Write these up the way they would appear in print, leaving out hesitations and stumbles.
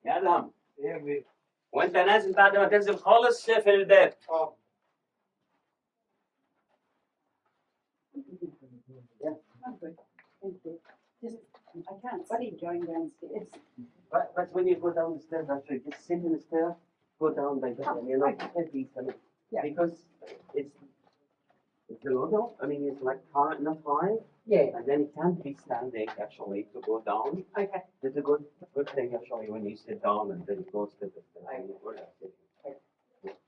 يا ادهم وانت نازل بعد ما تنزل خالص شايف الباب. I can't see going downstairs. But when you go down the stairs, actually, just sit in the stair, go down like that, and you're not heavy, Yeah. because it's the logo. I mean, it's like high, not high, Yeah. and then it can't be standing actually to go down. Okay. It's a good thing actually when you sit down and then it goes to the stairs.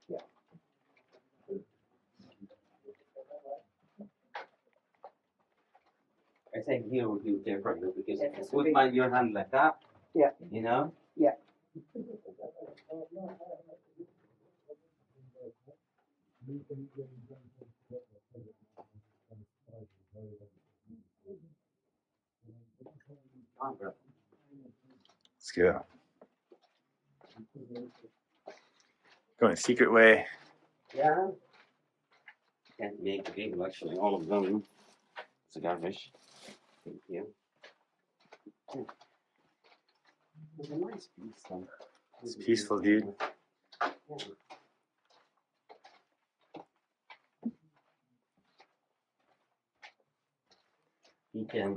Yeah. I think here would be different because with your hand like that. Yeah. You know. Yeah. Let's go. Going a secret way. Yeah. Can't make the people actually, all of them. It's a garbage. Thank you. It's a nice piece. It's peaceful, dude. Yeah. You can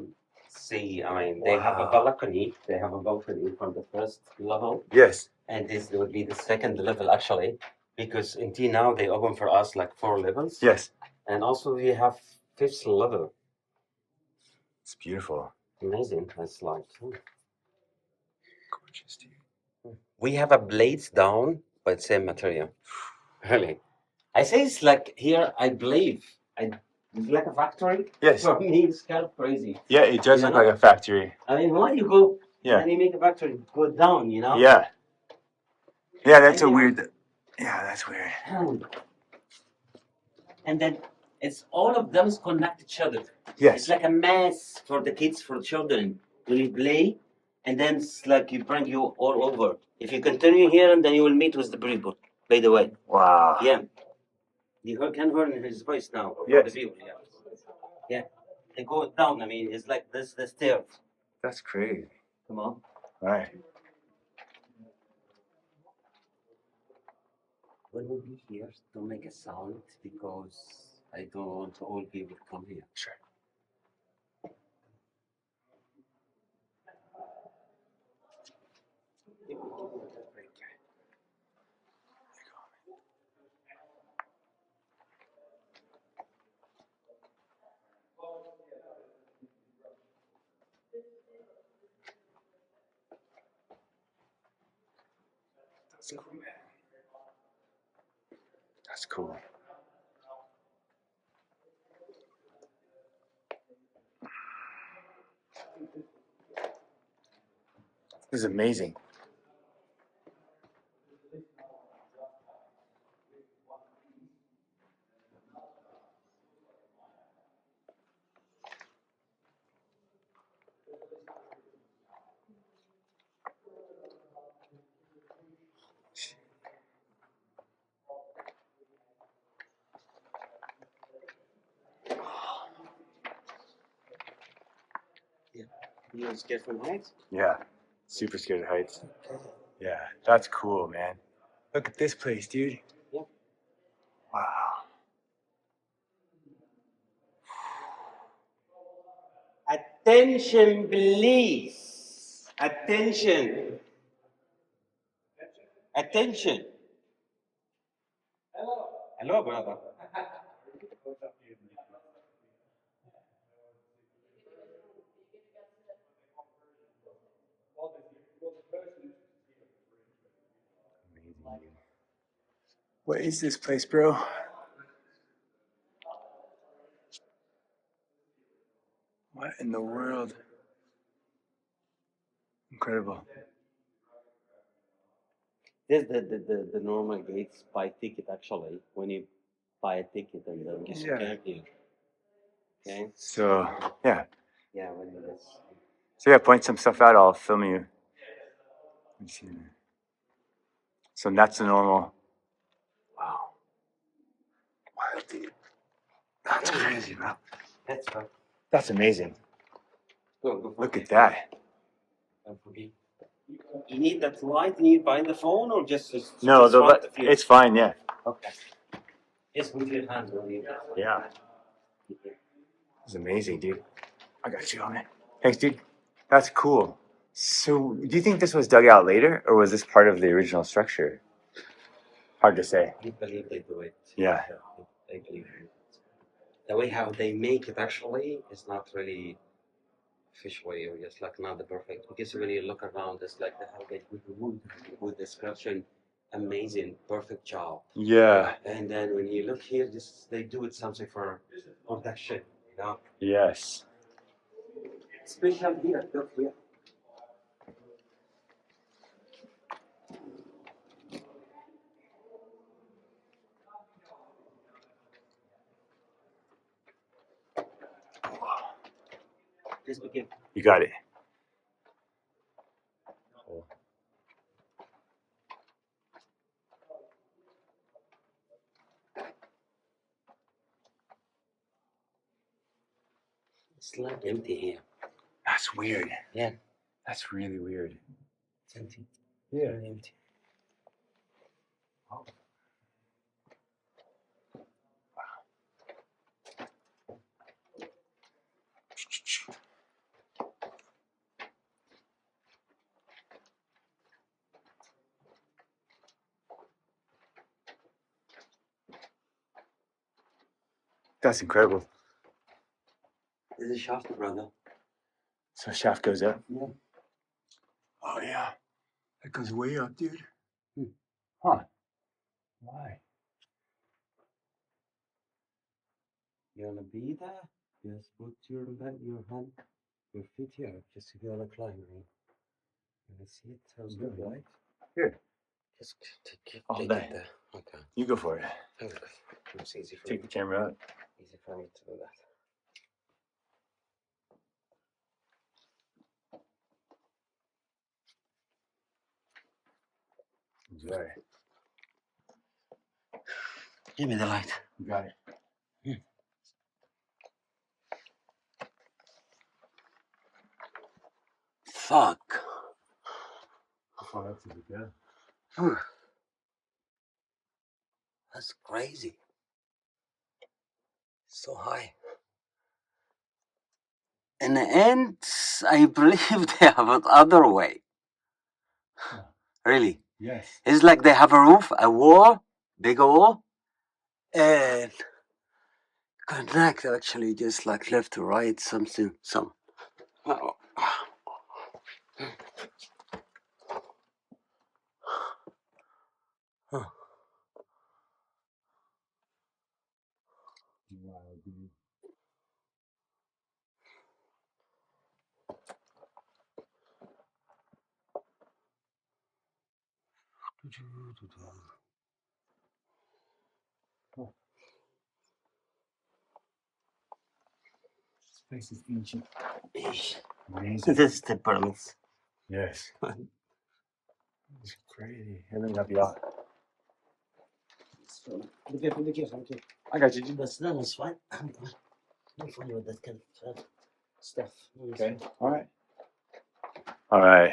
see, I mean, they have a balcony. They have a balcony from the first level. Yes. And this would be the second level actually, because in T now they open for us like 4 levels. Yes. And also we have 5th level. It's beautiful. Amazing. It's like Gorgeous, dude. we have a blades down, but same material. Really, I say it's like here. I believe it's like a factory. Yes. For me, it's kind of crazy. Yeah, it does look like a factory. I mean, why you go? Yeah. And you make a factory go down, you know? Yeah. Yeah, that's a weird. Yeah, that's weird. And then it's all of them connect each other. Yes. It's like a mess for the kids, for children. When you play, and then it's like you bring you all over. If you continue here, and then you will meet with the people. By the way. Wow. Yeah. You can hear his voice now. Yes. The people, yeah. Yeah. They go down. I mean, it's like this the stairs. That's crazy. Come on. All right. When we be here, don't make a sound because I don't want all people to come here. Sure. That's cool, man. That's cool. This is amazing. You scared from heights? Yeah. Super scared of heights. Yeah, that's cool, man. Look at this place, dude. Yeah. Wow. Attention, please. Attention. Attention. Hello. Hello, brother. Amazing. What is this place, bro? What in the world? Incredible. This is the normal gates by ticket actually. When you buy a ticket and then you scan here. Okay. So, yeah. Yeah, when you just So, yeah, point some stuff out. I'll film you. Let me see. So, that's the normal. Wow. What? dude. That's crazy, bro. That's right. That's amazing. Go Look at that. Don't forget. You need that light nearby the phone or just No, just front of you? it's fine. Yeah. Okay. Just move your hands on you. Yeah. It's amazing, dude. I got you on it. Thanks, dude. That's cool. So, do you think this was dug out later, or was this part of the original structure? Hard to say. I believe they do it. Yeah. I believe it. The way how they make it actually is not really officially or just like not the perfect, because when you look around, it's like how they put the wood description, amazing, perfect job. Yeah. And then when you look here, just they do it something for production, you know. Yes. Special here, look here. Just begin. You got it. It's like empty here. That's weird. Yeah, That's really weird. it's empty. Yeah. Very empty. That's incredible. This is shaft, brother. So shaft goes up. Yeah. Oh yeah, that goes way up, dude. Hmm. Huh? Why? You wanna be there? Just put your hand, your feet here. Just if you wanna climb. Can you see it? Sounds good, right? Here. Just take All it day. there. Okay. You go for it. It's easy for Take me. the camera out. Easy for me to do that. Enjoy. Give me the light. You got it. Fuck. Oh, that's a good gun. That's crazy. So high. In the end, I believe they have it other way. Huh. Really. Yes. It's like they have a roof, a wall, big wall, and connect actually just like left to right, something, some. Oh. Huh. Wow, dude. Huh. This place is ancient. Amazing. This is the pyramids. Yes. It's crazy. Let me help you out. Be careful, be careful, okay. I got you, dude. That's fine. I'm fine. I'm fine with that kind of stuff. Okay. All right. All right.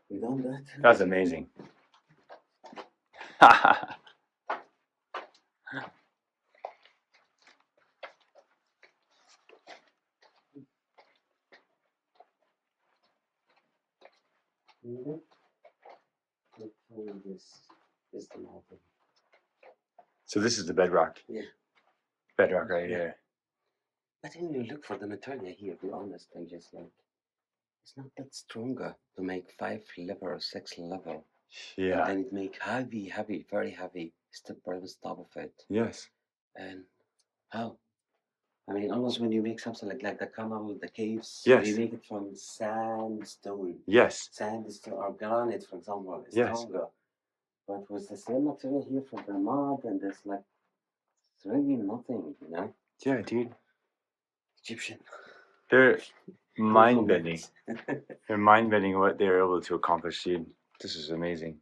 We done that. That's amazing. This is the mountain. So this is the bedrock. Yeah. Bedrock right Yeah. here. But then you look for the material here, to be honest, and just like it's not that stronger to make 5 level or 6 level. Yeah. And then it make heavy, very heavy step by the top of it. Yes. And how? I mean, almost when you make something like the canal, the caves, Yes. you make it from sandstone. Yes. Sandstone or granite, for example, is Yes. stronger. But with the same material here from the mud, and there's like, it's really nothing, you know? Yeah, dude. Egyptian. They're mind bending. They're mind bending what they're able to accomplish, dude. This is amazing.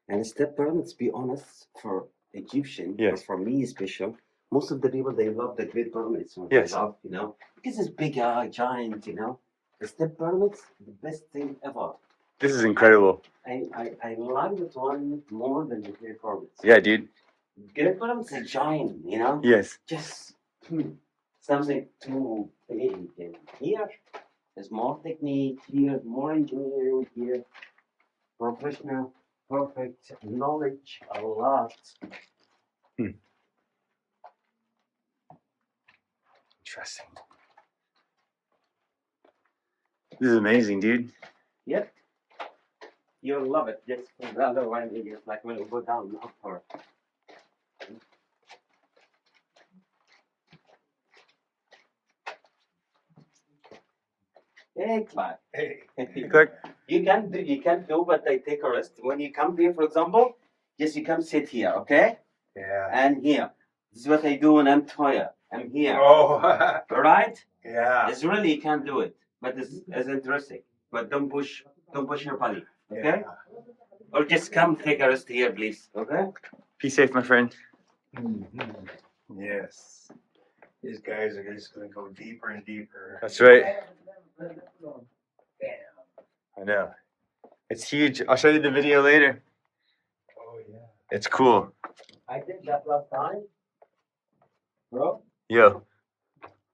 And step pyramids, be honest, for Egyptian, Yes. but for me special. Most of the people they love the great pyramids. So Yes. they love, you know, because it's big, giant, you know. The step pyramids, the best thing ever. This is incredible. I like this one more than the great pyramids. Yeah, dude. Great pyramids are giant, you know. Yes. Just something too big. And here, there's more technique. Here, more engineering. Here, professional, perfect knowledge, a lot. Interesting. This is amazing, dude. Yep. You'll love it. Just the other one is like when you go down upper. Hey, Clark. Hey, Clark. You can do, but I take a rest. When you come here, for example, just you come sit here, okay? Yeah. And here. This is what I do when I'm tired. I'm here. Oh. Alright? Yeah. It's really you can do it. But it's interesting. But don't push your body. Okay? Or just come take a rest here, please. Okay? Be safe, my friend. Yes. These guys are just going to go deeper and deeper. That's right. I know. It's huge. I'll show you the video later. Oh, yeah. It's cool. I did that last time. Bro, Yo.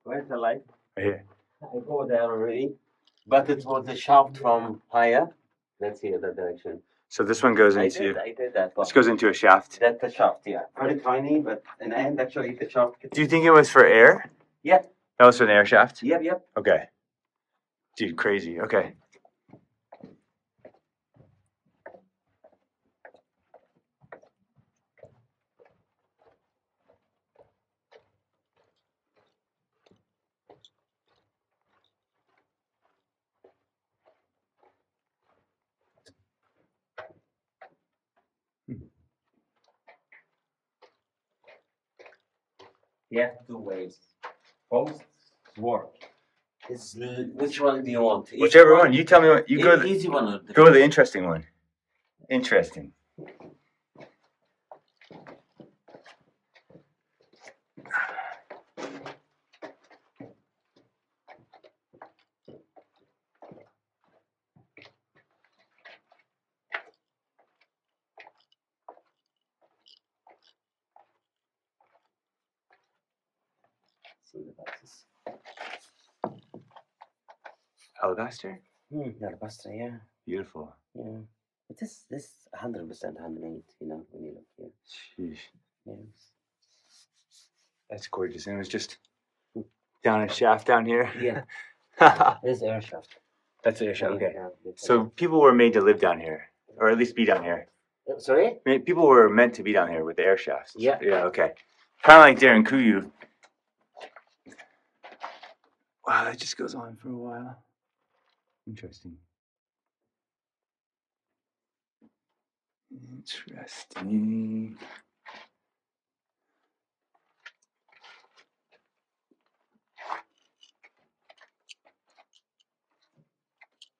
where's the light? Right here. I go there already. But it was the shaft from higher. Let's see the direction. So this one goes I into. did that one. This goes into a shaft. That's the shaft, yeah. Very tiny, but in the end, actually, the shaft. Do you think it was for air? Yeah. That was for an air shaft? Yep. Okay. Dude, crazy. Okay. Yeah, two ways. Both work. Which one do you want? Easy Whichever one. You tell me what. You go. Easy one. Or Go with the interesting one. Interesting. See the boxes. Alabaster? Alabaster, yeah. Beautiful. Yeah. But this 100% handmade, you know, when you look here. Sheesh. Yeah. That's gorgeous. And it was just down a shaft down here. Yeah. This is air shaft. That's air shaft. Okay. Yeah. So people were made to live down here, or at least be down here. Sorry? People were meant to be down here with the air shafts. Yeah. Yeah. Okay. Kind of like Darren Kuyu. Wow, that just goes on for a while. Interesting. Interesting.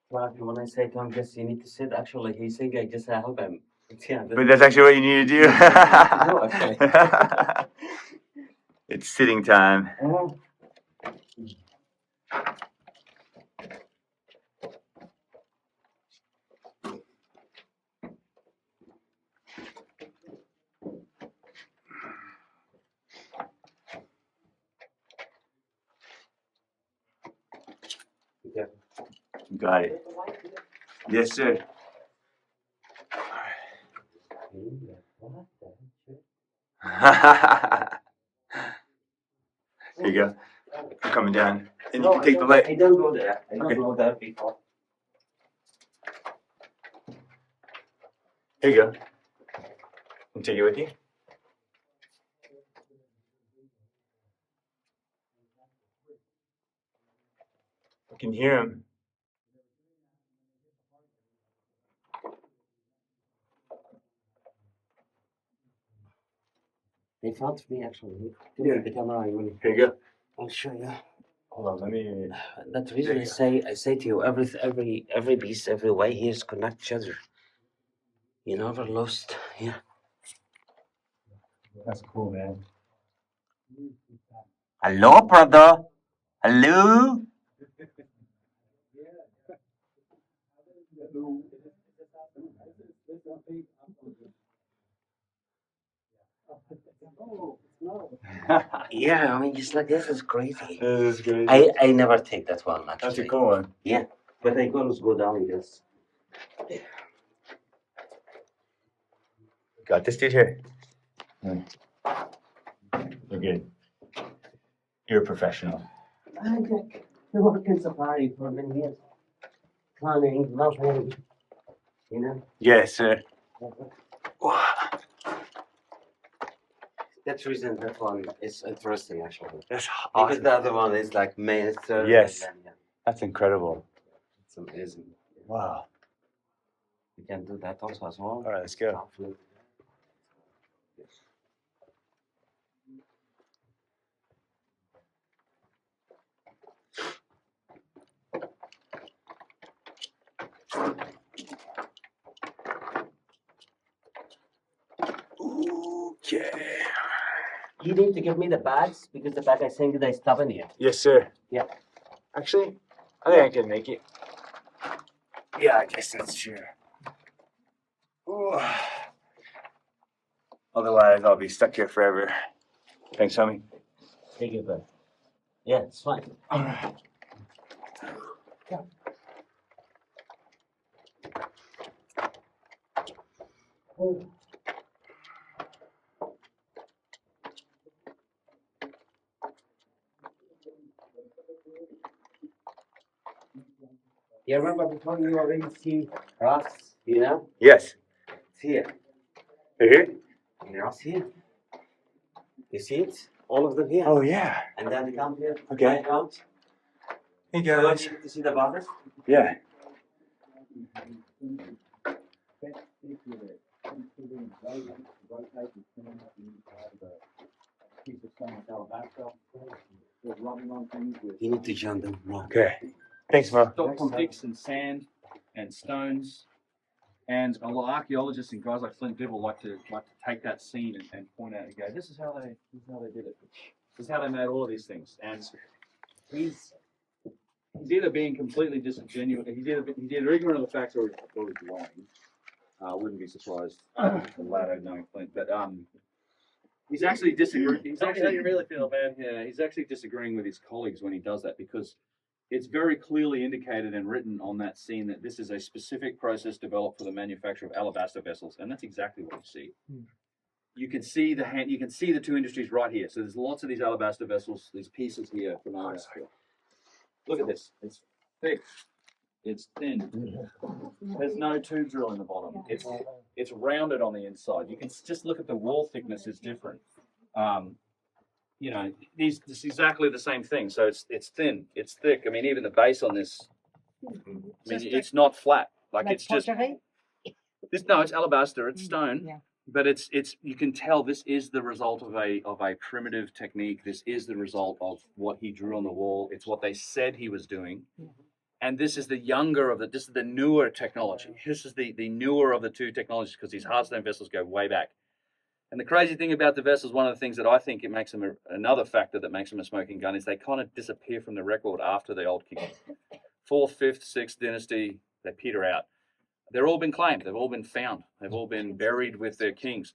Well, when I say to him, just you need to sit, actually, he's saying I just help him. Yeah, But that's actually what you need to do. No, actually. It's sitting time. Yeah. Got it. Yes, sir. What the Here you go. I'm coming down. And No, you can take the I light. don't go there. I don't Okay. go there before. Here you go. And take it with you. I can hear him. They found me actually. Yeah. The camera. Here you go. I'll show you. Hold on, let me. That's the reason There you I say to you every piece, every way here is connect each other. You never lost. Yeah. That's cool, man. Hello, brother. Hello. Yeah, I mean, just like this is crazy. This is great. I never take that one actually. That's a cool one. Yeah, but I always go down this. Got this dude here. We're good. You're a professional. I work in safari for many years. Climbing, mountain, you know. Yes, sir. That's the reason that one is interesting actually. That's Because awesome. the other one is like master. Yes. And then, yeah, That's incredible. it's amazing. Wow. You can do that also as well. All right, let's go. Yes. Okay. You need to give me the bags because the bag I sent you they stubborn here. Yes, sir. Yeah. Actually, I think I can make it. Yeah, I guess that's true. Ooh. Otherwise, I'll be stuck here forever. Thanks, homie. Take it back. Yeah, it's fine. All right. You remember before you already see rocks, you know? Yes. It's here. Here? The rocks here. You see it? All of them here. Oh, yeah. And then they come here. Okay. Right out. Hey, So guys. you see the borders? Yeah. You need to join them more. Okay. Thanks, Mo. Sticks and sand and stones, and a lot of archaeologists and guys like Flint Dibble like to take that scene and point out and go, this is how they did it. This is how they made all of these things. And he's either being completely disingenuous, he's either ignorant of the facts or he's lying. I wouldn't be surprised the latter knowing Flint, but he's actually disagreeing. He's actually, how you really feel, man. Yeah, he's actually disagreeing with his colleagues when he does that because it's very clearly indicated and written on that scene that this is a specific process developed for the manufacture of alabaster vessels, and that's exactly what you see. You can see you can see the two industries right here. So there's lots of these alabaster vessels, these pieces here from alabaster. Look at this. It's thick. It's thin. There's no tube drill in the bottom. It's rounded on the inside. You can just look at the wall thickness is different. You know, this is exactly the same thing. So it's thin, it's thick. I mean, even the base on this, I mean, it's not flat. Like it's just this. No, it's alabaster. It's stone. Yeah. But it's you can tell this is the result of a primitive technique. This is the result of what he drew on the wall. It's what they said he was doing. And this is the younger of this is the newer technology. This is the newer of the two technologies because these hardstone vessels go way back. And the crazy thing about the vessels, one of the things that I think it makes them another factor that makes them a smoking gun is they kind of disappear from the record after the old king. 4th, 5th, 6th dynasty, they peter out. They've all been claimed. They've all been found. They've all been buried with their kings.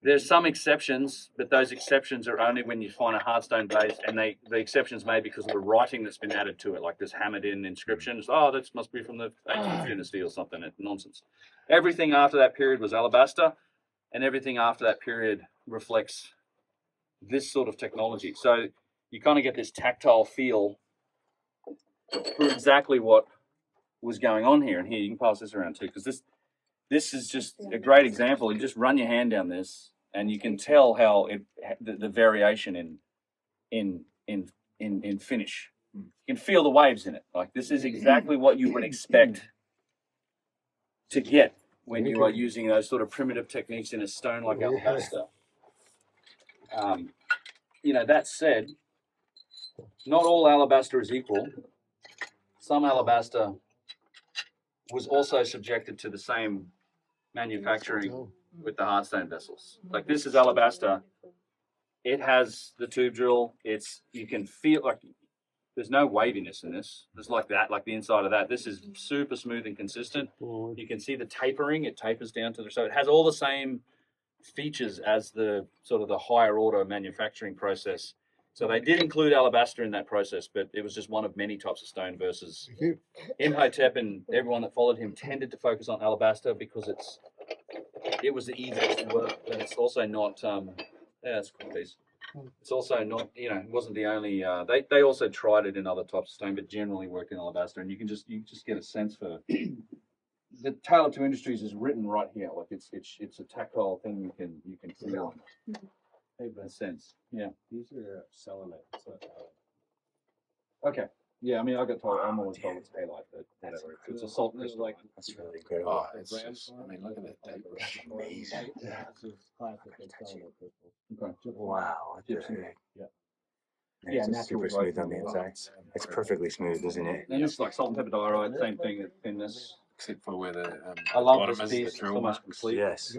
There's some exceptions, but those exceptions are only when you find a hardstone base, and the exceptions made because of the writing that's been added to it, like this hammered-in inscriptions. Oh, that must be from the 18th dynasty or something. It's nonsense. Everything after that period was alabaster, and everything after that period reflects this sort of technology. So you kind of get this tactile feel for exactly what was going on here. And here, you can pass this around too, because this is just a great example. You just run your hand down this, and you can tell how the variation in finish. You can feel the waves in it. Like this is exactly what you would expect to get when you are using those sort of primitive techniques in a stone like alabaster. You know, that said, not all alabaster is equal. Some alabaster was also subjected to the same manufacturing with the hardstone vessels. Like this is alabaster. It has the tube drill. You can feel like there's no waviness in this. There's like that, like the inside of that. This is super smooth and consistent. You can see the tapering. It tapers down to so it has all the same features as the sort of the higher order manufacturing process. So they did include alabaster in that process, but it was just one of many types of stone versus Imhotep, and everyone that followed him tended to focus on alabaster because it was the easiest to work, and it's also not yeah, that's a cool piece. It's also not, it wasn't the only. They also tried it in other types of stone, but generally worked in alabaster. And you just get a sense for the Tailored to Industries is written right here. Like it's a tactile thing you can feel. Make that sense. Yeah. These are selenite. Okay. Yeah. I mean, I got told. I'm always told it's halite, but That's whatever. It's a salt crystal. like That's really incredible. Oh, it's just, I mean, look at that tape. Amazing. Yeah. This is classic selenite crystal. Okay. Wow. What the Gypsum. heck? Yeah. And Yeah, it's natural super growth smooth on the as inside. well. It's perfectly smooth, isn't it? And it's like salt and pepper diorite, same thing. Thinness. Except for where the I love bottom this is, the piece. It's drill almost marks. complete. Yes.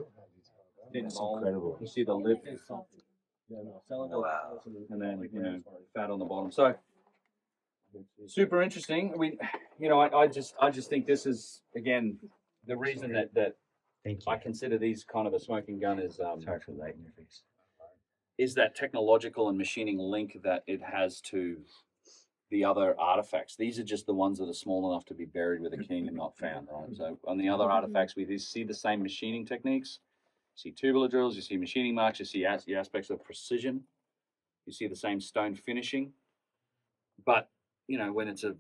Thin That's mold. incredible. You see the lip, Wow. and then fat on the bottom. So super interesting. I just think this is again the reason that Thank you. I consider these kind of a smoking gun is Sorry for the light in your face. is that technological and machining link that it has to the other artifacts. These are just the ones that are small enough to be buried with a king and not found, right? So on the other artifacts, we see the same machining techniques. You see tubular drills, you see machining marks, you see the aspects of precision. You see the same stone finishing. But, when it's a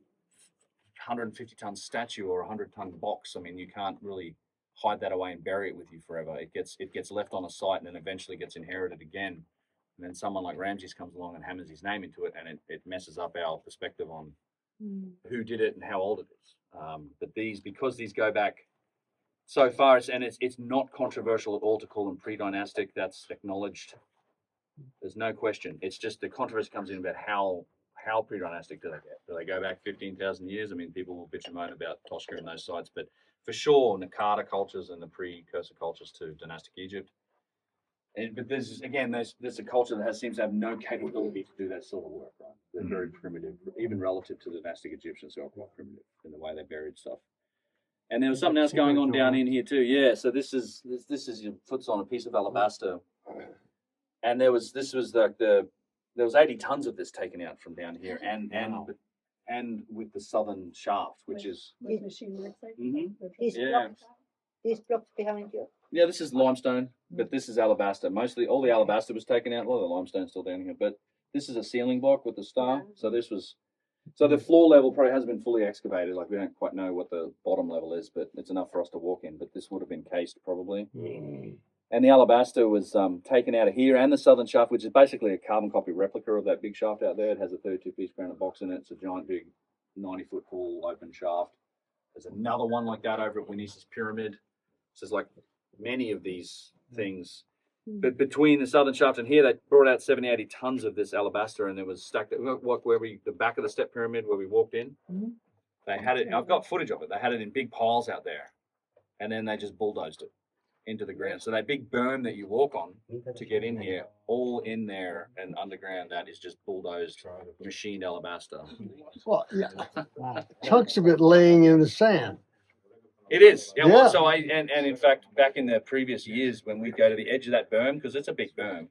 150-ton statue or a 100-ton box, I mean, you can't really hide that away and bury it with you forever. It gets left on a site and then eventually gets inherited again. And then someone like Ramses comes along and hammers his name into it, and it messes up our perspective on who did it and how old it is. But because these go back so far, it's not controversial at all to call them pre-dynastic. That's acknowledged. There's no question. It's just the controversy comes in about how pre-dynastic do they get? Do they go back 15,000 years? I mean, people will bitch and moan about Tosca and those sites, but for sure, Nakata cultures and the precursor cultures to dynastic Egypt. But there's a culture that seems to have no capability to do that sort of work, right? They're very primitive, even relative to the dynastic Egyptians, who are quite primitive in the way they buried stuff. And there was something else going on down in here too. Yeah, so this is your foot's on a piece of alabaster, and there was 80 tons of this taken out from down here, and with the southern shaft, which is This machine works like These Yeah. blocks, these blocks behind you. yeah, this is limestone, but this is alabaster. Mostly, all the alabaster was taken out. A lot of the limestone's still down here, but this is a ceiling block with the star. So the floor level probably hasn't been fully excavated. Like we don't quite know what the bottom level is, but it's enough for us to walk in. But this would have been cased probably. And the alabaster was taken out of here and the southern shaft, which is basically a carbon copy replica of that big shaft out there. It has a 32-piece granite box in it. It's a giant, big 90-foot tall open shaft. There's another one like that over at Winesis Pyramid. So there's like many of these things. But between the southern shaft and here, they brought out 70, 80 tons of this alabaster, and it was stacked. The back of the step pyramid where we walked in, they had it. I've got footage of it. They had it in big piles out there, and then they just bulldozed it into the ground. So that big berm that you walk on to get in here, all in there and underground, that is just bulldozed, machined alabaster. Well, yeah. Chunks of it laying in the sand. It is. Yeah. Well, Yeah. so and in fact, back in the previous years, when we'd go to the edge of that berm, because it's a big berm,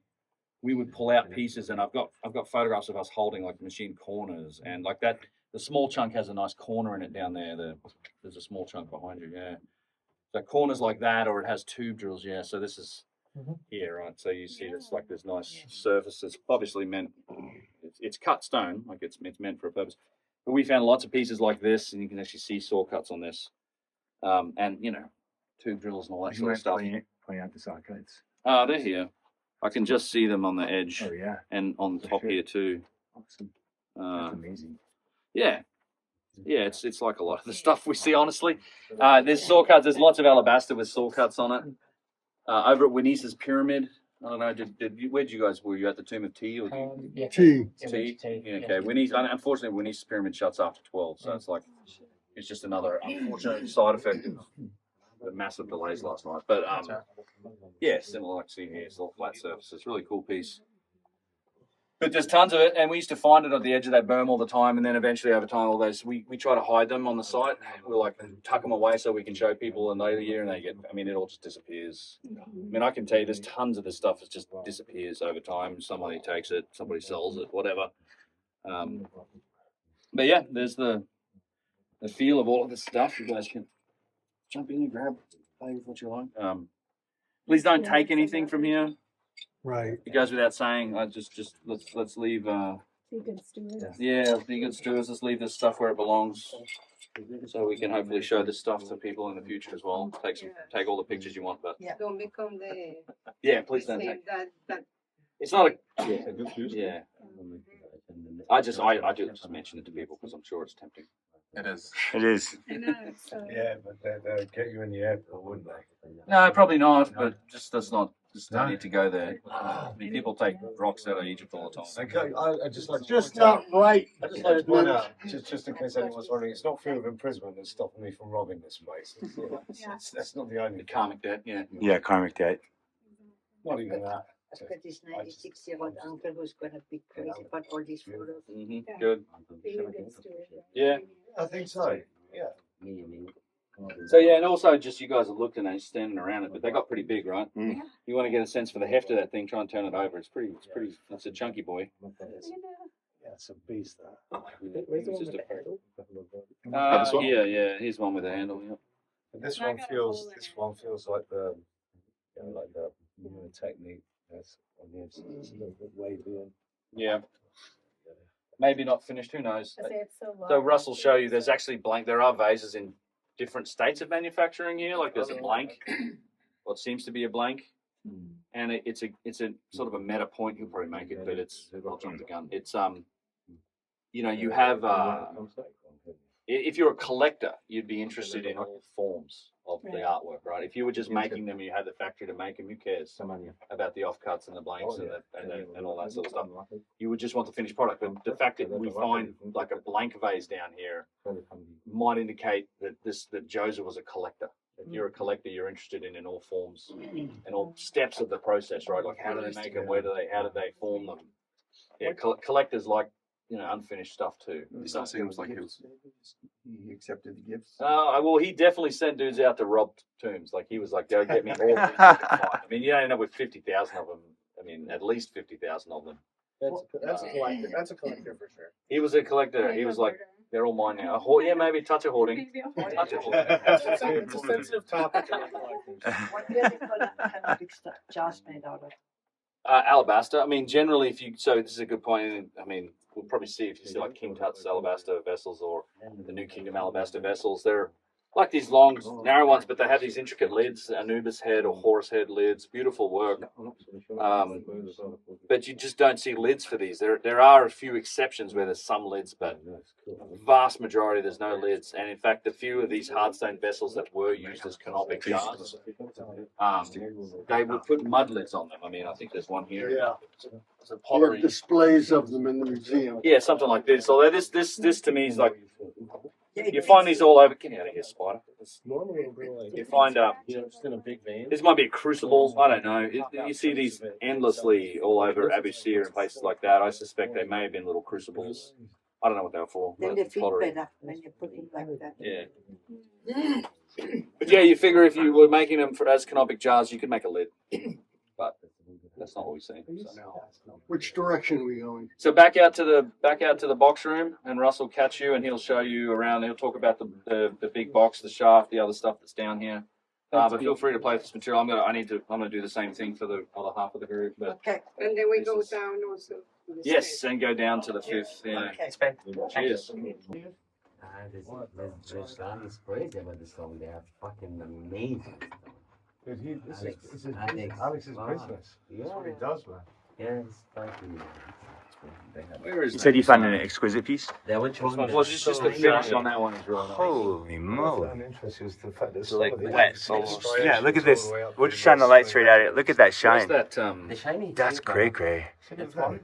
we would pull out pieces, and I've got photographs of us holding like machine corners and like that. The small chunk has a nice corner in it down there. There's a small chunk behind you. Yeah. So corners like that, or it has tube drills. Yeah. So this is here, right? So you see this like this nice surface. It's obviously meant. It's cut stone, like it's meant for a purpose. But we found lots of pieces like this, and you can actually see saw cuts on this. And tube drills and all that You sort of might stuff. point out the saw cuts. They're here. I can just see them on the edge Oh yeah, and on the For top sure. here too. awesome. That's Uh, amazing. yeah, it's like a lot of the stuff we see. Honestly, there's saw cuts. There's lots of alabaster with saw cuts on it. Over at Winesis Pyramid. I don't know. Where'd you guys? Were you at the Tomb of Tea? Or T. Tea? Yeah, okay. Unfortunately, Winesis Pyramid shuts after 12, so it's just another unfortunate side effect the massive delays last night. But yeah, similar like see here, it's all flat surface. It's a really cool piece. But there's tons of it, and we used to find it at the edge of that berm all the time, and then eventually over time, all those we try to hide them on the site. We like tuck them away so we can show people in later year, and they get. I mean, it all just disappears. I mean, I can tell you, there's tons of this stuff that just disappears over time. Somebody takes it, somebody sells it, whatever. But yeah, there's the feel of all of this stuff. You guys can jump in and grab, play with what you like. Please don't take anything from here. Right. It goes without saying. I just let's leave. Be good stewards. Yeah, be good stewards. Let's leave this stuff where it belongs, so we can hopefully show this stuff to people in the future as well. Take all the pictures you want, but Don't become the yeah, please don't same take. that It's not a yeah. I just mention it to people because I'm sure it's tempting. It is. It is. I know, so. Yeah, but they'd get you in the airport, wouldn't they? No, probably not. But just let's not. Just don't need to go there. I mean, people take rocks out of Egypt all the time. Okay, I just like to Just point out- not right. I just like to point out, just in case anyone's wondering, it's not fear of imprisonment that's stopping me from robbing this place. That's not the only. The karmic debt, yeah. Yeah, karmic debt. Not even that. I've got this 96-year-old uncle who's gonna be crazy about all these photos. Good. Being a good steward. Yeah. I think so. Yeah. So yeah, and also just you guys are looking at standing around it, but they got pretty big, right? Mm. You want to get a sense for the heft of that thing. Try and turn it over. It's a chunky boy. Yeah, it's a beast. That. It's just a, this one? yeah. Here's one with a handle. Yeah. And this I one got a feels. hole in This it. one feels like the, like the newer technique. That's on the inside. It's a little bit wavy. Yeah. Maybe not finished. Who knows? I say it's so long. So Russ will show you. There's actually blank. There are vases in different states of manufacturing here. Like there's a blank, what seems to be a blank, and it's a sort of a meta point. You'll probably make it, but it's I'll jump the gun. It's you know, you have if you're a collector, you'd be interested in all forms of the Right. artwork, right? If you were just making them, you had the factory to make them. Who cares about the offcuts and the blanks and all that sort of stuff? You would just want the finished product. But the fact that we find like a blank vase down here might indicate that Djoser was a collector. If you're a collector, you're interested in all forms and all steps of the process, right? Like how do they make them? How did they form them? Yeah, collectors like, you know, unfinished stuff too. It seems like he accepted the gifts. Well, he definitely sent dudes out to rob tombs. Like he was like, "Go get me all." These I mean, you don't end up with 50,000 of them. I mean, at least 50,000 of them. That's a collector. That's a collector for sure. He was a collector. He was like, "They're all mine now." Yeah, maybe a touch of hoarding. Touch of hoarding. It's a sensitive topic. What do they call a big jars made out of? Alabaster. I mean, generally, so this is a good point. I mean, we'll probably see if you see like King Tut's alabaster vessels or the New Kingdom alabaster vessels. They're like these long, narrow ones, but they have these intricate lids, Anubis head or Horus head lids. Beautiful work. But you just don't see lids for these. There are a few exceptions where there's some lids, but vast majority there's no lids. And in fact, the few of these hardstone vessels that were used as canopic jars, they would put mud lids on them. I mean, I think there's one here. Yeah. It's a We pottery. have displays of them in the museum. Yeah, something like this. Although this to me is like, you find these all over. Get out of here, spider. You find just in a big van. this might be a crucible. I don't know. You see these endlessly all over Abu Sir and places like that. I suspect they may have been little crucibles. I don't know what they were for. Then but they feel pottery. better when you put them like that. Yeah. But yeah, you figure if you were making them as canopic jars, you could make a lid. But that's not what we've seen. So. Which direction are we going? So back out to the box room, and Russ will catch you, and he'll show you around. He'll talk about the big box, the shaft, the other stuff that's down here. But feel free to play with this material. I'm gonna do the same thing for the other half of the group. But Okay. and then we This go is- down also. to the yes, stairs. and go down to the fifth. Yeah. Okay. Cheers. This land is crazy about this song. They are fucking amazing. This is Alex. Alex's Wow. business. That's what he does, man. Yeah, it's fucking. Where is You said you found an exquisite piece? That which one? Well, just the finish on that one is really nice. Holy What I moly. found interesting is the fact that So, like, some of the wet, striations Yeah, look at all this. the way up We'll to just the shine the light side. straight at it. Look at that Where's shine. that? The shiny. That's thing, gray. Look at that.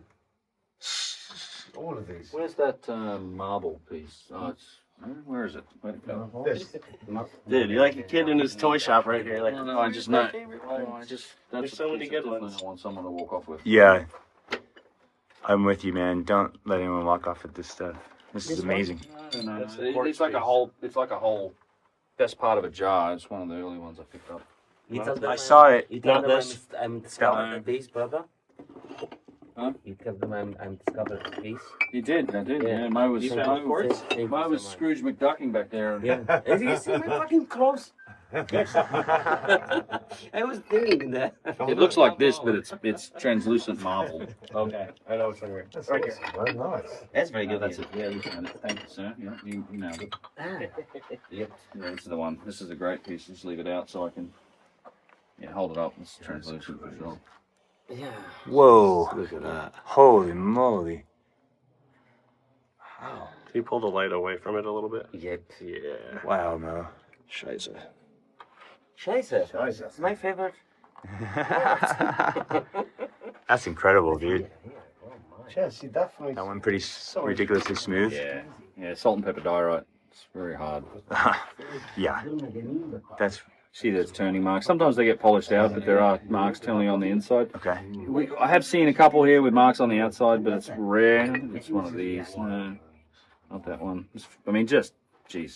All of these. Where's that marble piece? Oh, it's Where is it? Where'd it go? This. Dude, you're like a kid in his toy shop right here. Like, No, no, I just know. There's That's so many a piece good I definitely ones. want someone to walk off with. Yeah, I'm with you, man. Don't let anyone walk off with this stuff. This is amazing. No. That's the quartz It's like a piece. whole. It's like a whole. Best part of a jar. It's one of the early ones I picked up. You tell them I saw it. You tell Not them this. I'm discovered No. the piece, brother. Huh? You tell them I'm discovered the piece. You did. I did. Yeah. Yeah. Mo was. You found Mo was, Thank you Mo was so much. Scrooge McDucking back there. Yeah. As you can see, my fucking clothes. I was thinking that. It looks like this, but it's translucent marble. Okay. I know which one you're in. That's Right nice. here. Very nice. That's very Yeah, good. that's it. Yeah, you found it. Thank you, sir. Yeah, you nailed it. Yep. Yeah, this is the one. This is a great piece. Just leave it out so I can. Yeah, hold it up. It's translucent for sure. Yeah. Whoa. Look at that. Holy moly. Wow. Can you pull the light away from it a little bit? Yep. Yeah. Wow, Mo. Scheiße. Scheiße. Scheiße. It's my favorite. That's incredible, dude. Yeah, see, definitely. That one pretty ridiculously smooth. Yeah, yeah. Salt and pepper diorite. It's very hard. Yeah. That's See, there's turning marks. Sometimes they get polished out, but there are marks turning on the inside. okay. I have seen a couple here with marks on the outside, but it's rare. It's one of these. No, not that one. I mean, geez,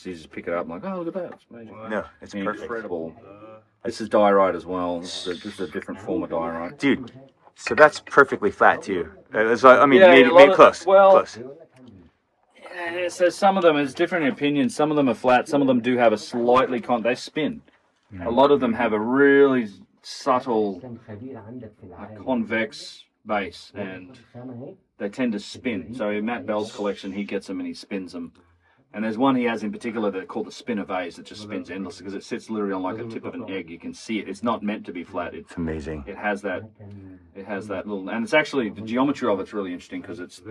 you just pick it up. I'm like, oh, look at that. It's amazing. No, it's perfect. Incredible. This is diorite as well. This is a different form of diorite. Dude, so that's perfectly flat too. I mean, Yeah, made, a lot made of- close. well- Close. Yeah, so some of them, it's different opinions. Some of them are flat. Some of them do have a slightly they spin. A lot of them have a really subtle convex base, and they tend to spin. So in Matt Bell's collection, he gets them and he spins them. And there's one he has in particular that called the spinner vase that just spins endlessly because it sits literally on like the tip of an egg. You can see it. It's not meant to be flat. It's amazing. It has that little, and it's actually the geometry of it's really interesting because it's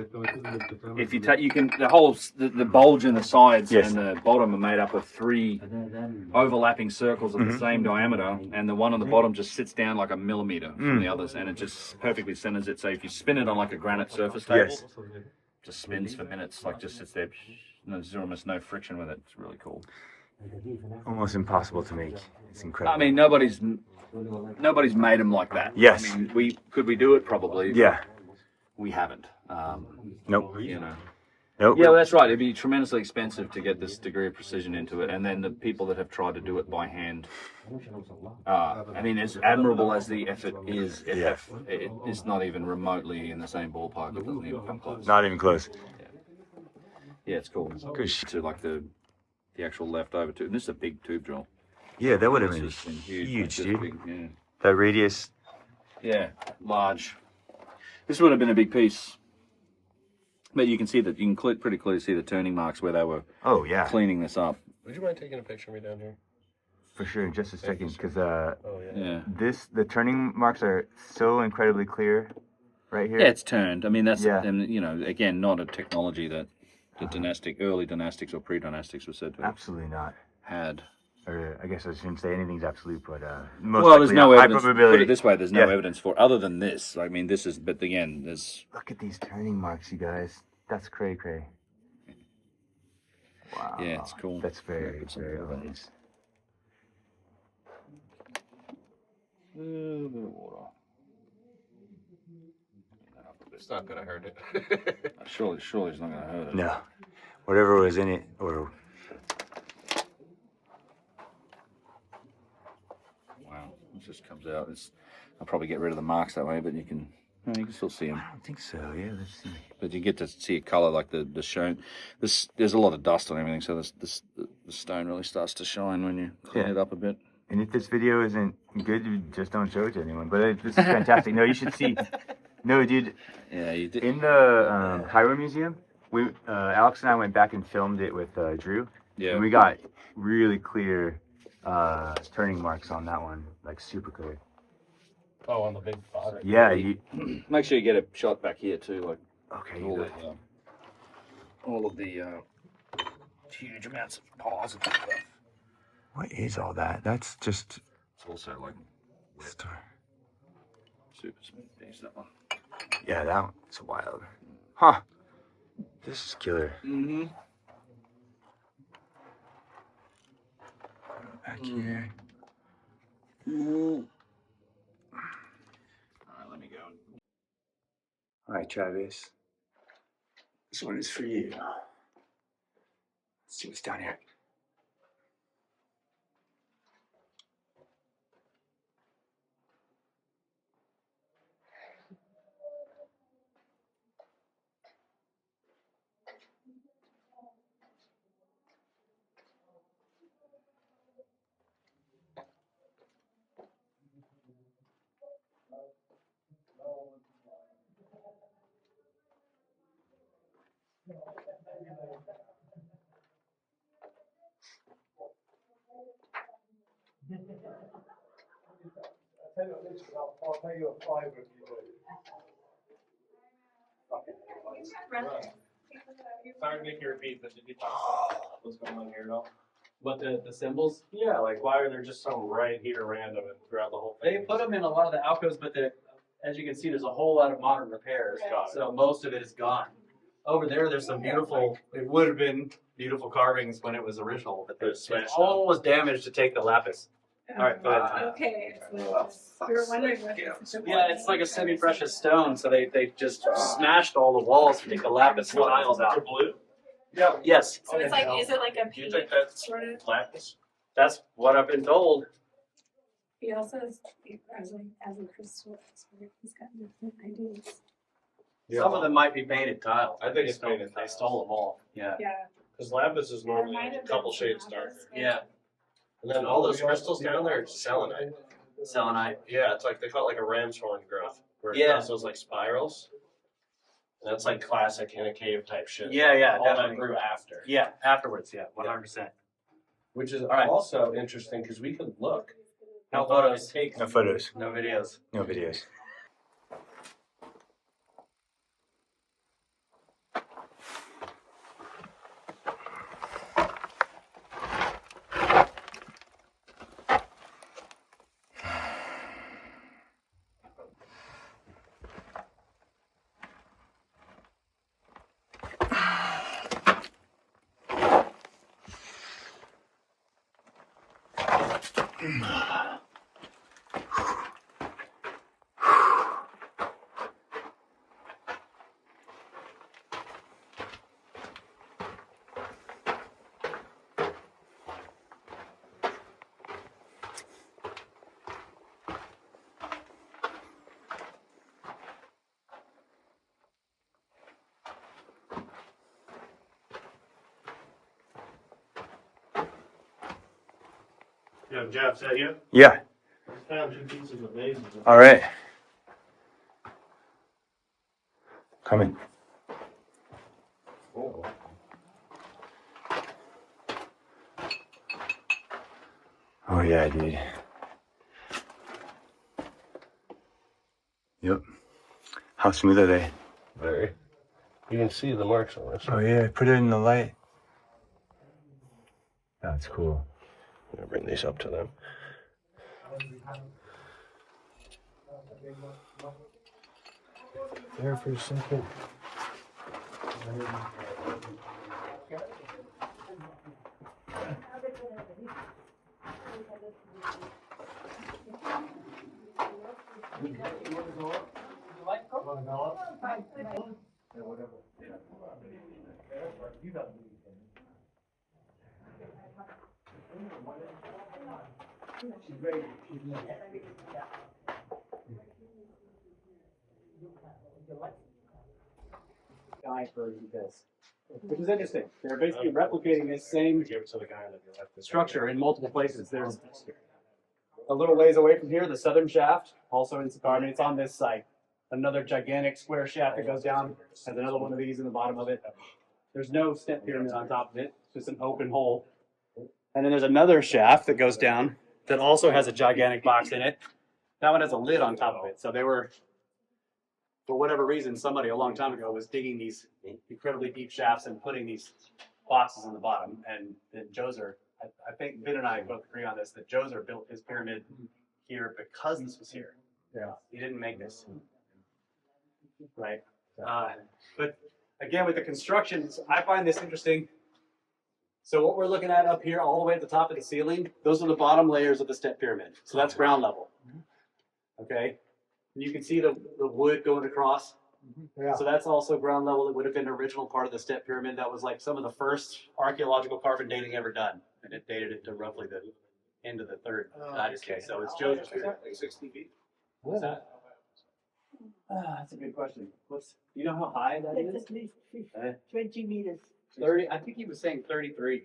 if you take the bulge in the sides Yes. and the bottom are made up of 3 overlapping circles of the same diameter, and the one on the bottom just sits down like a millimeter from the others, and it just perfectly centers it. So if you spin it on like a granite surface table, Yes. it just spins for minutes, like just sits there. There's almost no friction with it. It's really cool. Almost impossible to make. It's incredible. I mean, nobody's made them like that. Yes. I mean, could we do it? Probably. yeah. We haven't. Nope. You know. Nope. Yeah, well, that's right. It'd be tremendously expensive to get this degree of precision into it, and then the people that have tried to do it by hand. I mean, as admirable as the effort is, it's not even remotely in the same ballpark. It doesn't even come close. Not even close. Yeah, it's cool. Good shit. To like the actual leftover tube. This is a big tube drill. Yeah, that would have This been has been huge, like this dude. big, yeah. That radius. Yeah, large. This would have been a big piece. But you can see that, you can pretty clearly see the turning marks where they were Oh yeah, cleaning this up. Would you mind taking a picture of me down here? for sure. In just a second, because Oh, yeah. Yeah. the turning marks are so incredibly clear, right here. Yeah, it's turned. I mean, that's, Yeah. and you know, again, not a technology that the early dynastics or pre-dynastics were said to have Absolutely not. had. Or I guess I shouldn't say anything's absolute, but most Well, there's likely no not. High evidence. Put probability. it this way, there's no Yeah. evidence for it, other than this. I mean, this is, but again, there's, Look at these turning marks, you guys. That's cray cray. Wow. yeah, it's cool. That's very, Put some very water in. nice. A little bit of water. It's not gonna hurt it. Surely it's not going to hurt it. No, whatever was in it, or Wow, it just comes out. I'll probably get rid of the marks that way, but you can still see them. I don't think so. Yeah, let's see. But you get to see a color like the shown. There's a lot of dust on everything, so the stone really starts to shine when you clean Yeah. it up a bit. And if this video isn't good, you just don't show it to anyone. But this is fantastic. No, you should see. No, dude. Yeah, you did. In the Cairo Museum, Alex and I went back and filmed it with Drew, Yeah. and we got really clear turning marks on that one, like super clear. Oh, on the big pot. Yeah. Make sure you get a shot back here too, like Okay. all of the huge amounts of piles of stuff. What is all that? That's just. It's also like super smooth piece, that one. Yeah, that one's wild. Huh. This is killer. Mm-hmm. Back here. All right, let me go. All right, Travis. This one is for you. Let's see what's down here. I'll pay you a fiver if you do. Sorry to make you repeat, but did you talk about what's going on here at all? What the symbols? Yeah, like why are there just some right here random and throughout the whole thing? They put them in a lot of the alcoves, but as you can see, there's a whole lot of modern repairs. So most of it is gone. Over there's some beautiful, it would have been beautiful carvings when it was original, but it all was damaged to take the lapis. All right, go ahead. Okay. We were wondering what this is. Yeah, it's like a semi-precious stone, so they just smashed all the walls to take the lapis tiles out. Blue? Yeah. Yes. So it's like, is it like a Do you paint think that's sort of? lapis? That's what I've been told. He also has, as a crystal expert, he's got different ideas. Some of them might be painted tile. I think it's painted They tile. stole them all. Yeah. Yeah. Because lapis is normally There might a have couple been some shades lapis, darker. but- Yeah. And then all those crystals down there are selenite. Selenite. Yeah, it's like they call it like a ram's horn growth. Where it Yeah. does those like spirals. And that's like classic in a cave type shit. Yeah, All that definitely. grew after. Yeah, afterwards. Yeah, 100%. Which is right. also interesting because we can look No how long it photos. takes. No photos. No videos. No videos. Yeah, Jeff, is that you? Yeah. I found 2 pieces of vases. All right. Coming. Oh. Oh yeah, dude. Yep. How smooth are they? Very. You can see the marks on this. Oh yeah, put it in the light. That's cool. I'm gonna bring these up to them. There for a second. Giant version of this, which is interesting. They're basically replicating this same Give it to the guy that you left this structure in multiple places. There's a little ways away from here, the southern shaft, also in Saqqara. I mean, it's on this site. Another gigantic square shaft that goes down, has another one of these in the bottom of it. There's no step pyramid on top of it, it's just an open hole. And then there's another shaft that goes down that also has a gigantic box in it. That one has a lid on top of it. So they were, for whatever reason, somebody a long time ago was digging these incredibly deep shafts and putting these boxes in the bottom. And then Djoser, I think Vin and I both agree on this, that Djoser built his pyramid here because this was here. Yeah. He didn't make this. Right. But again, with the constructions, I find this interesting. So what we're looking at up here, all the way at the top of the ceiling, those are the bottom layers of the step pyramid. So that's ground level. Okay, and you can see the wood going across. Yeah. So that's also ground level. It would have been the original part of the step pyramid. That was like some of the first archaeological carbon dating ever done, and it dated it to roughly the end of the third dynasty. So it's Djoser's period. 60 feet. What's that? That's a good question. Do you know how high that is? At least 20 meters. 30. I think he was saying 33.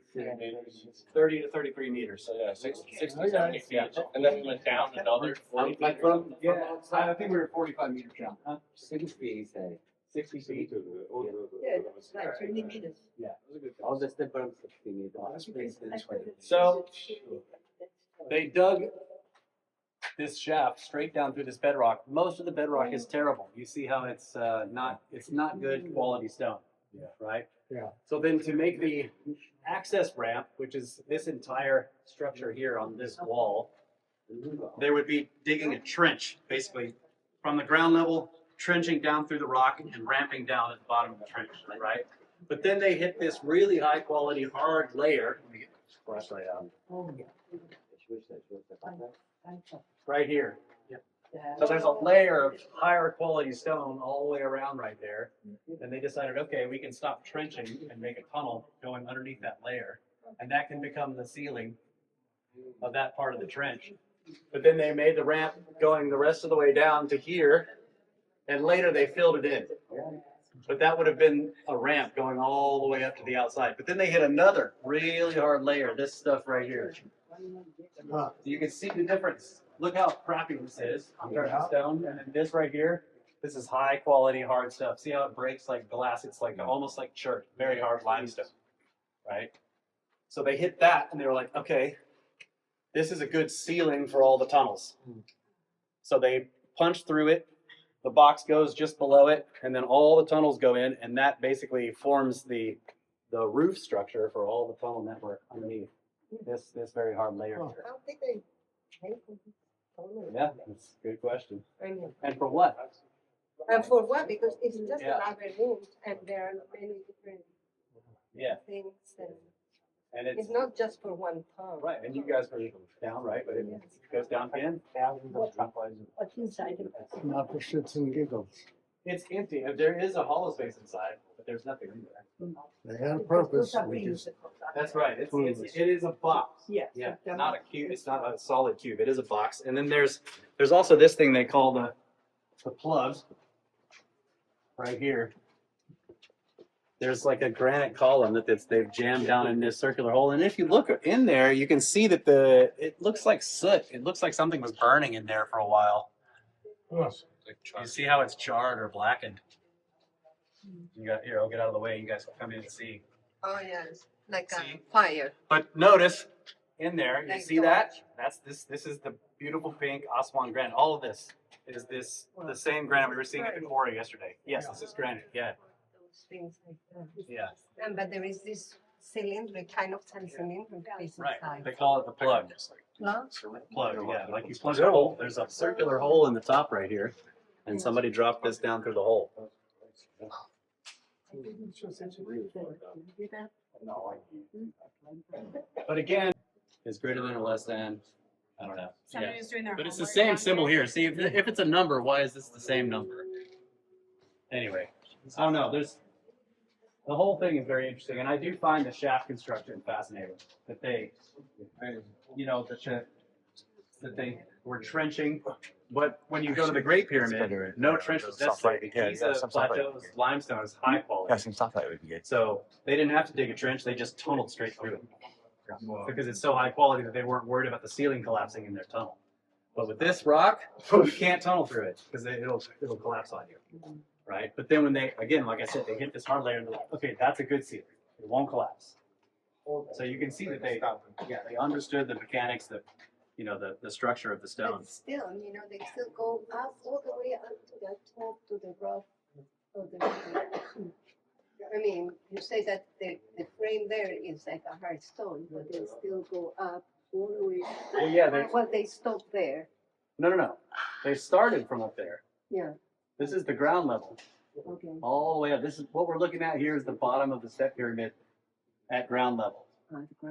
30 to 33 meters. So yeah, 60, 70 feet. And then went down another 40 Like from I think we were 45 meters down. Huh? 60, say. 60 feet. Yeah, it's like 20 meters. Yeah. All the step from 60 meters. So they dug this shaft straight down through this bedrock. Most of the bedrock is terrible. You see how it's not good quality stone. Yeah. Right? Yeah. So then to make the access ramp, which is this entire structure here on this wall, they would be digging a trench, basically from the ground level, trenching down through the rock and ramping down at the bottom of the trench, right? But then they hit this really high quality hard layer. Let me get this flashlight out. Right here. So there's a layer of higher quality stone all the way around right there. And they decided, okay, we can stop trenching and make a tunnel going underneath that layer. And that can become the ceiling of that part of the trench. But then they made the ramp going the rest of the way down to here. And later they filled it in. But that would have been a ramp going all the way up to the outside. But then they hit another really hard layer, this stuff right here. You can see the difference. Look how crappy this is compared to stone. And then this right here, this is high quality hard stuff. See how it breaks like glass? It's like almost like chert, very hard limestone, right? So they hit that and they were like, okay, this is a good ceiling for all the tunnels. So they punched through it. The box goes just below it, and then all the tunnels go in, and that basically forms the roof structure for all the tunnel network underneath this very hard layer. How did they make it? Yeah, that's a good question. I mean, And for what? and for what? Because it's just Yeah. another room, and there are many different Yeah, things, and and it's not just for one tunnel. right. And you guys were down, right? But it goes down again. What's inside of it? Not for shits and giggles. It's empty. There is a hollow space inside, but there's nothing in there. They had a purpose. We just That's right. It is a box. Yes. Yeah, not a cube. It's not a solid cube. It is a box. And then there's also this thing they call the plug right here. There's like a granite column they've jammed down in this circular hole. And if you look in there, you can see that it looks like soot. It looks like something was burning in there for a while. You see how it's charred or blackened? Here, I'll get out of the way. You guys can come in and see. Oh, yes, like a See? fire. But notice in there, you Like see that? That's this is the beautiful pink Aswan granite. All of this is the same granite we were seeing at the quarry yesterday. Yes, this is granite. Yeah, Those things like that. yeah, And but there is this cylindric kind of cylindric piece right. inside. They call it the plug. No? Plug, yeah. Like you plug a hole. There's a circular hole in the top right here, and somebody dropped this down through the hole. But again, is greater than or less than? I don't know. Somebody was doing their But it's the homework same down symbol here. here. See, if it's a number, why is this the same number? Anyway, I don't know. The whole thing is very interesting, and I do find the shaft construction fascinating. That they were trenching, but when you go to the Great Pyramid, no trench was necessary. The Giza Plateau's limestone is high quality. Yeah, some stoplight would be good. So they didn't have to dig a trench; they just tunneled straight through it because it's so high quality that they weren't worried about the ceiling collapsing in their tunnel. But with this rock, you can't tunnel through it because it'll collapse on you, right? But then when they, again, like I said, they hit this hard layer and they're like, okay, that's a good ceiling; it won't collapse. So you can see that they understood the mechanics, the structure of the stone. But still, they still go up all the way up to the top, to the rock of the I mean, you say that the frame there is like a hard stone, but they still go up all the way. Well, yeah, Well, they stop there. No. They started from up there. Yeah, This is the ground level, okay. all the way up. This is what we're looking at here is the bottom of the step pyramid at ground level.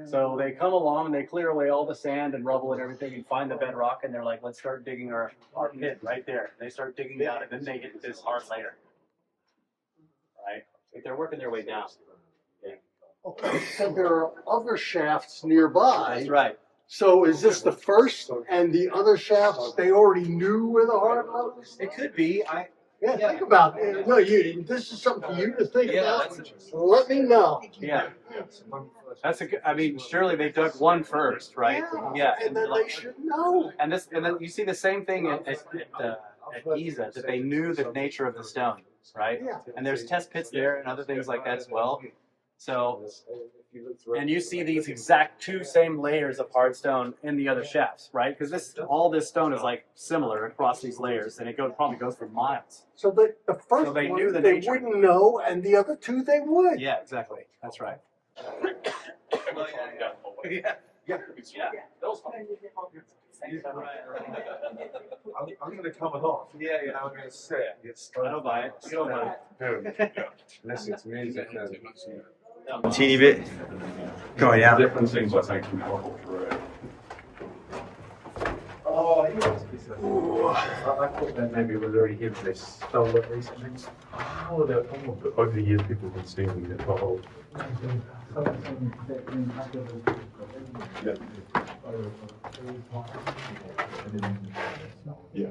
So they come along and they clear away all the sand and rubble and everything and find the bedrock, and they're like, let's start digging our pit right there. They start digging down, and then they hit this hard layer. Right? They're working their way down. Okay, so there are other shafts nearby. That's right. So is this the first, and the other shafts, they already knew where the hard was? It could be. Yeah, think about it. No, this is something for you to think Yeah, about. Let me know. Yeah. That's a good, I mean, surely they dug one first, right? Yeah. And then they should know. And then you see the same thing at Giza, that they knew the nature of the stone, right? Yeah. And there's test pits there and other things like that as well. So, and you see these exact two same layers of hard stone in the other shafts, right? Because all this stone is like similar across these layers, and it probably goes for miles. So the first So they one, knew the they nature. wouldn't know, and the other two, they would. Yeah, exactly. That's right. Yeah. Those I'm gonna come along. Yeah. I'm gonna sit. I don't buy it. You don't buy it. Unless it's music. Teeny bit. Going down. Different things I think we all through it. Oh, he must be so. I thought that maybe it was already him. They stole it recently. Oh, but over the years, people have been stealing it. Oh, yeah.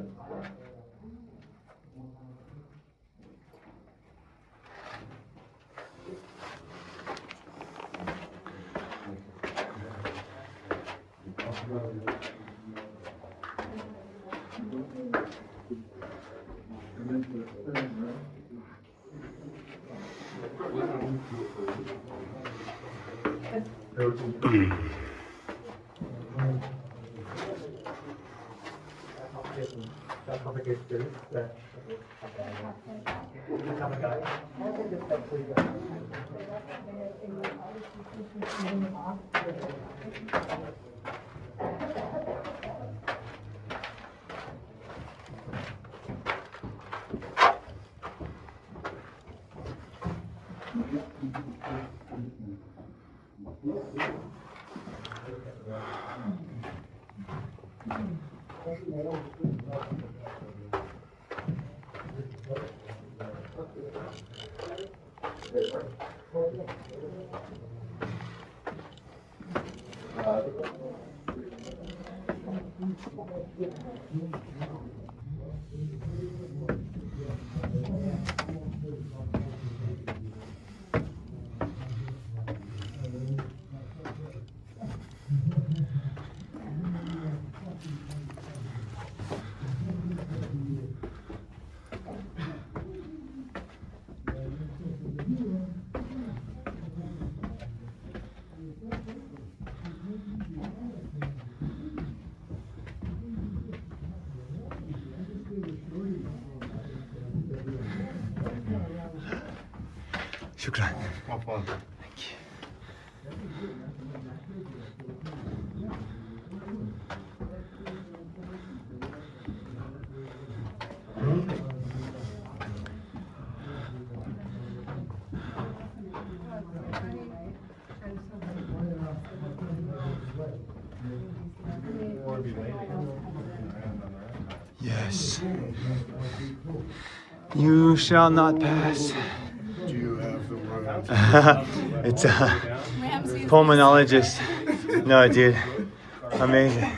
Shukran. Have fun. Yes. You shall not pass. Do you have the word? It's a pulmonologist. No, dude. Amazing.